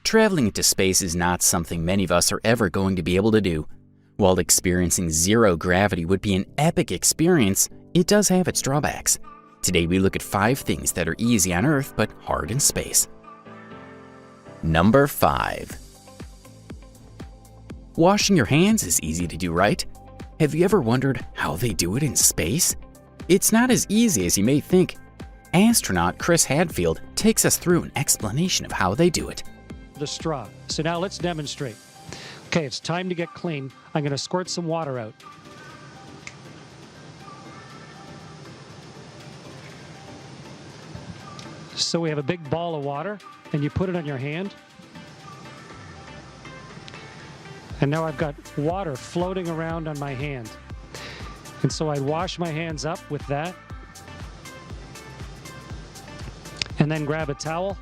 Traveling into space is not something many of us are ever going to be able to do. While experiencing zero gravity would be an epic experience, it does have its drawbacks. Today we look at 5 things that are easy on Earth but hard in space. Number 5. Washing your hands is easy to do, right? Have you ever wondered how they do it in space? It's not as easy as you may think. Astronaut Chris Hadfield takes us through an explanation of how they do it. The straw. So now let's demonstrate. Okay, it's time to get clean. I'm going to squirt some water out. So we have a big ball of water, and you put it on your hand. And now I've got water floating around on my hand. And so I'd wash my hands up with that. And then grab a towel.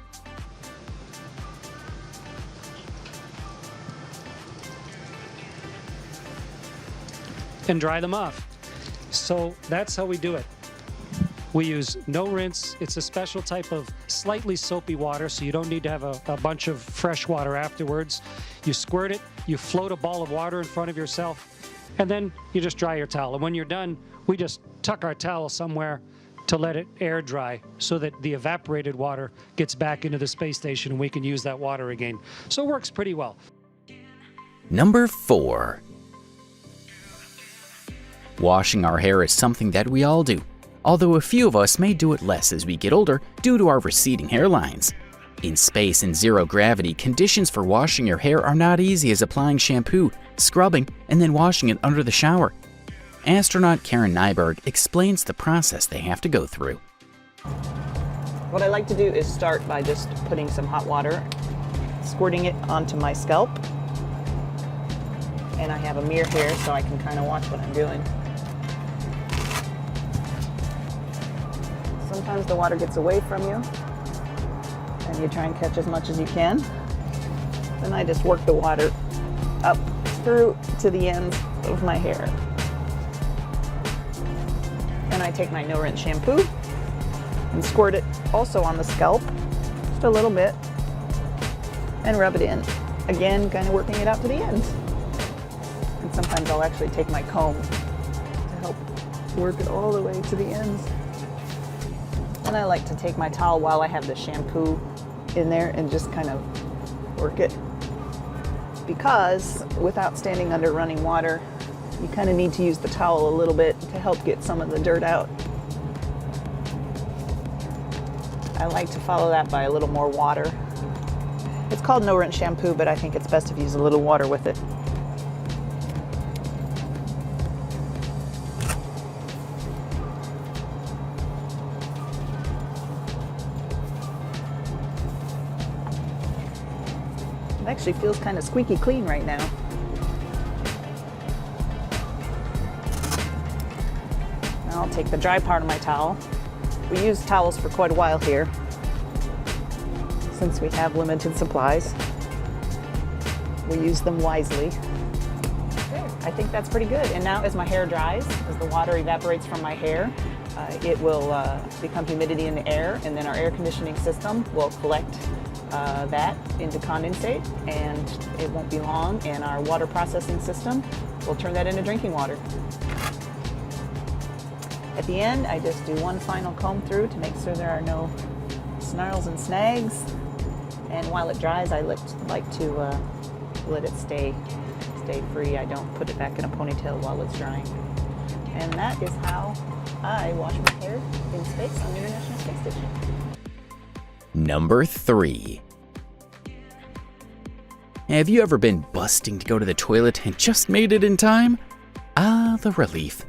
And dry them off. So that's how we do it. We use no rinse. It's a special type of slightly soapy water, so you don't need to have a bunch of fresh water afterwards. You squirt it, you float a ball of water in front of yourself, and then you just dry your towel. And when you're done, we just tuck our towel somewhere to let it air dry so that the evaporated water gets back into the space station and we can use that water again. So it works pretty well. Number 4. Washing our hair is something that we all do, although a few of us may do it less as we get older due to our receding hairlines. In space and zero gravity, conditions for washing your hair are not easy as applying shampoo, scrubbing, and then washing it under the shower. Astronaut Karen Nyberg explains the process they have to go through. What I like to do is start by just putting some hot water, squirting it onto my scalp. And I have a mirror here so I can kind of watch what I'm doing. Sometimes the water gets away from you and you try and catch as much as you can. Then I just work the water up through to the ends of my hair. Then I take my no-rinse shampoo and squirt it also on the scalp, just a little bit, and rub it in. Again, kind of working it out to the ends. And sometimes I'll actually take my comb to help work it all the way to the ends. And I like to take my towel while I have the shampoo in there and just kind of work it. Because without standing under running water, you kind of need to use the towel a little bit to help get some of the dirt out. I like to follow that by a little more water. It's called no-rinse shampoo, but I think it's best if you use a little water with it. It actually feels kind of squeaky clean right now. Now I'll take the dry part of my towel. We use towels for quite a while here, since we have limited supplies. We use them wisely. There, I think that's pretty good. And now as my hair dries, as the water evaporates from my hair, it will become humidity in the air, and then our air conditioning system will collect that into condensate, and it won't be long, and our water processing system will turn that into drinking water. At the end, I just do one final comb through to make sure there are no snarls and snags, and while it dries, I like to let it stay free. I don't put it back in a ponytail while it's drying. And that is how I wash my hair in space on the International Space Station. Number 3. Have you ever been busting to go to the toilet and just made it in time? Ah, the relief.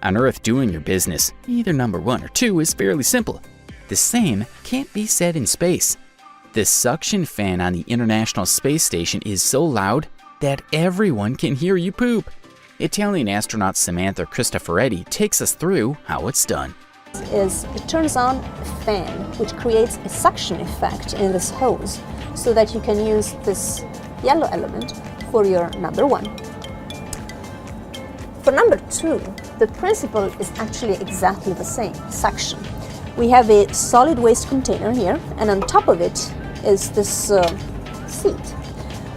On Earth, doing your business, either number 1 or 2, is fairly simple. The same can't be said in space. The suction fan on the International Space Station is so loud that everyone can hear you poop. Italian astronaut Samantha Cristoforetti takes us through how it's done. It turns on a fan which creates a suction effect in this hose so that you can use this yellow element for your number 1. For number 2, the principle is actually exactly the same, suction. We have a solid waste container here, and on top of it is this seat.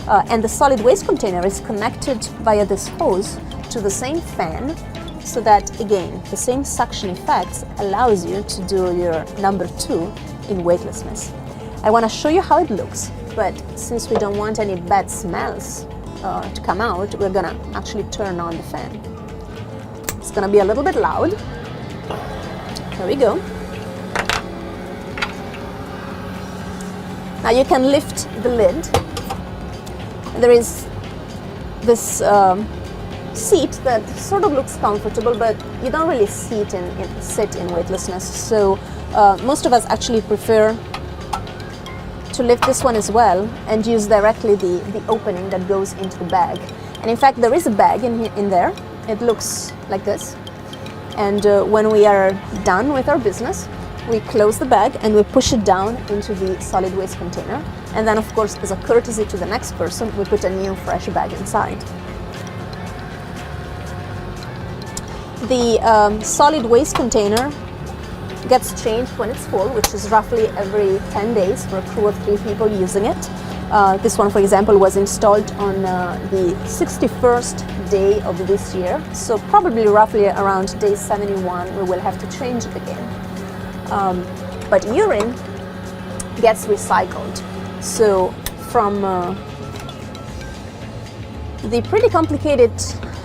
And the solid waste container is connected via this hose to the same fan, so that, again, the same suction effect allows you to do your number 2 in weightlessness. I want to show you how it looks, but since we don't want any bad smells to come out, we're going to actually turn on the fan. It's going to be a little bit loud. There we go. Now you can lift the lid. There is this seat that sort of looks comfortable, but you don't really sit in weightlessness. So most of us actually prefer to lift this one as well and use directly the opening that goes into the bag. And in fact, there is a bag in there. It looks like this. And when we are done with our business, we close the bag and we push it down into the solid waste container. And then, of course, as a courtesy to the next person, we put a new fresh bag inside. The solid waste container gets changed when it's full, which is roughly every 10 days for a crew of 3 people using it. This one, for example, was installed on the 61st day of this year. So probably roughly around day 71, we will have to change it again. But urine gets recycled. So from the pretty complicated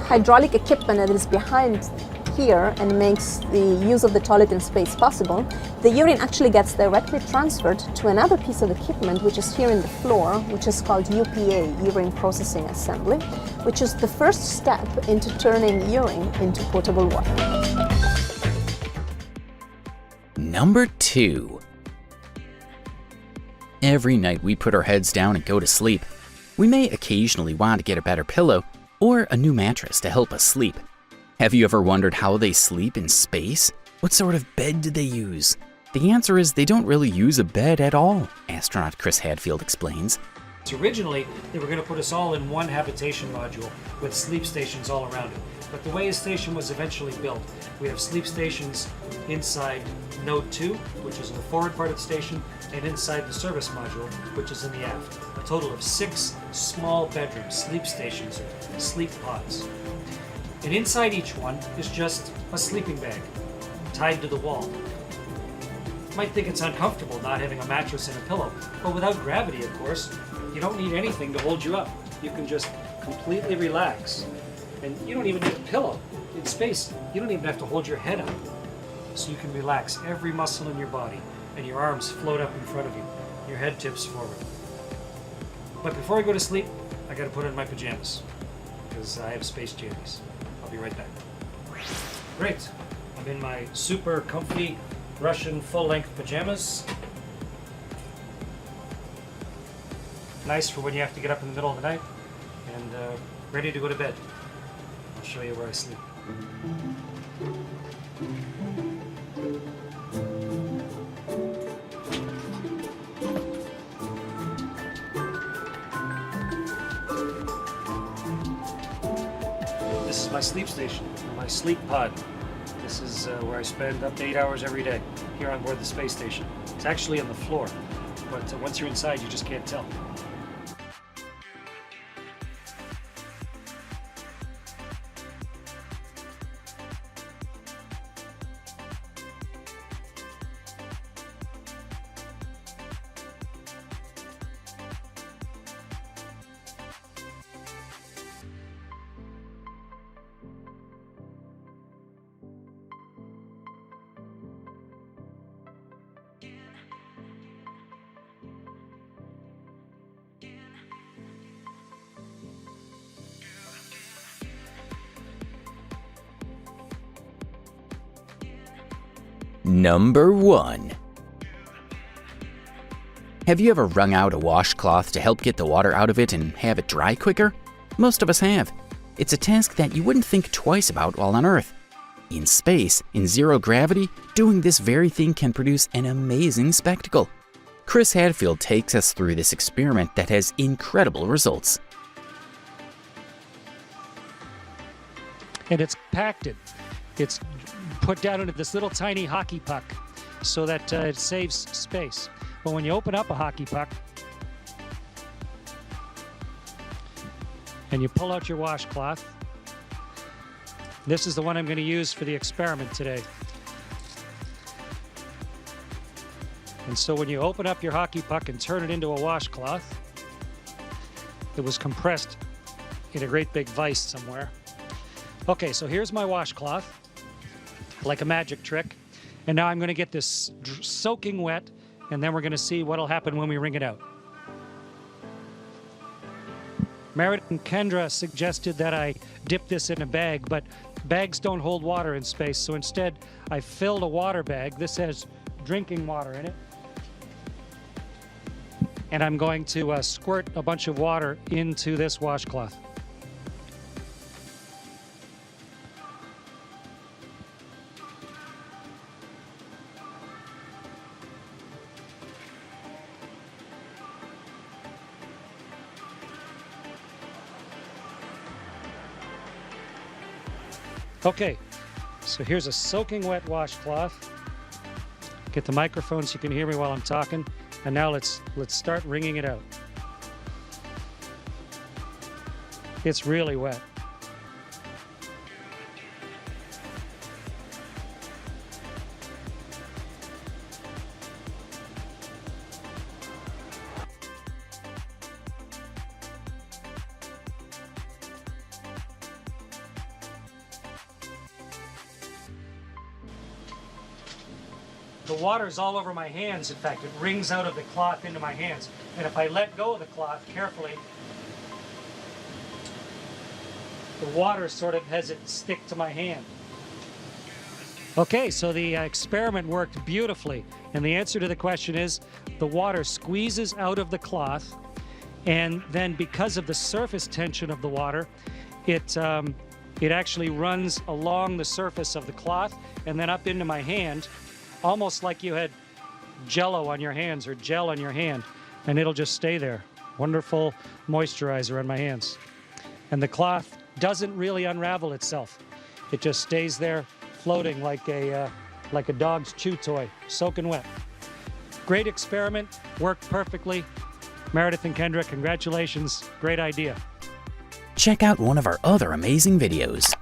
hydraulic equipment that is behind here and makes the use of the toilet in space possible, the urine actually gets directly transferred to another piece of equipment which is here in the floor, which is called UPA, Urine Processing Assembly, which is the first step into turning urine into potable water. Number 2. Every night we put our heads down and go to sleep. We may occasionally want to get a better pillow or a new mattress to help us sleep. Have you ever wondered how they sleep in space? What sort of bed do they use? The answer is they don't really use a bed at all, astronaut Chris Hadfield explains. So originally, they were going to put us all in one habitation module with sleep stations all around it. But the way a station was eventually built, we have sleep stations inside Node 2, which is in the forward part of the station, and inside the service module, which is in the aft. A total of 6 small bedroom sleep stations, sleep pods. And inside each one is just a sleeping bag tied to the wall. You might think it's uncomfortable not having a mattress and a pillow, but without gravity, of course, you don't need anything to hold you up. You can just completely relax. And you don't even need a pillow. In space, you don't even have to hold your head up. So you can relax every muscle in your body, and your arms float up in front of you. Your head tips forward. But before I go to sleep, I gotta put on my pajamas, because I have space jammies. I'll be right back. Great. I'm in my super comfy Russian full-length pajamas. Nice for when you have to get up in the middle of the night, and ready to go to bed. I'll show you where I sleep. This is my sleep station, my sleep pod. This is where I spend up to 8 hours every day, here on board the space station. It's actually on the floor, but once you're inside, you just can't tell. Number 1. Have you ever wrung out a washcloth to help get the water out of it and have it dry quicker? Most of us have. It's a task that you wouldn't think twice about while on Earth. In space, in zero gravity, doing this very thing can produce an amazing spectacle. Chris Hadfield takes us through this experiment that has incredible results. And it's compacted. It's put down into this little tiny hockey puck so that it saves space. But when you open up a hockey puck, and you pull out your washcloth. This is the one I'm going to use for the experiment today. And so when you open up your hockey puck and turn it into a washcloth, it was compressed in a great big vise somewhere. Okay, so here's my washcloth, like a magic trick. And now I'm going to get this soaking wet, and then we're going to see what'll happen when we wring it out. Meredith and Kendra suggested that I dip this in a bag, but bags don't hold water in space, so instead I filled a water bag. This has drinking water in it. And I'm going to squirt a bunch of water into this washcloth. Okay, so here's a soaking wet washcloth. Get the microphone so you can hear me while I'm talking. And now let's start wringing it out. It's really wet. The water is all over my hands. In fact, it wrings out of the cloth into my hands. And if I let go of the cloth carefully, the water sort of has it stick to my hand. Okay, so the experiment worked beautifully. And the answer to the question is the water squeezes out of the cloth, and then because of the surface tension of the water, it actually runs along the surface of the cloth and then up into my hand, almost like you had Jell-O on your hands or gel on your hand, and it'll just stay there. Wonderful moisturizer on my hands. And the cloth doesn't really unravel itself. It just stays there floating like a dog's chew toy, soaking wet. Great experiment, worked perfectly. Meredith and Kendra, congratulations, great idea. Check out one of our other amazing videos.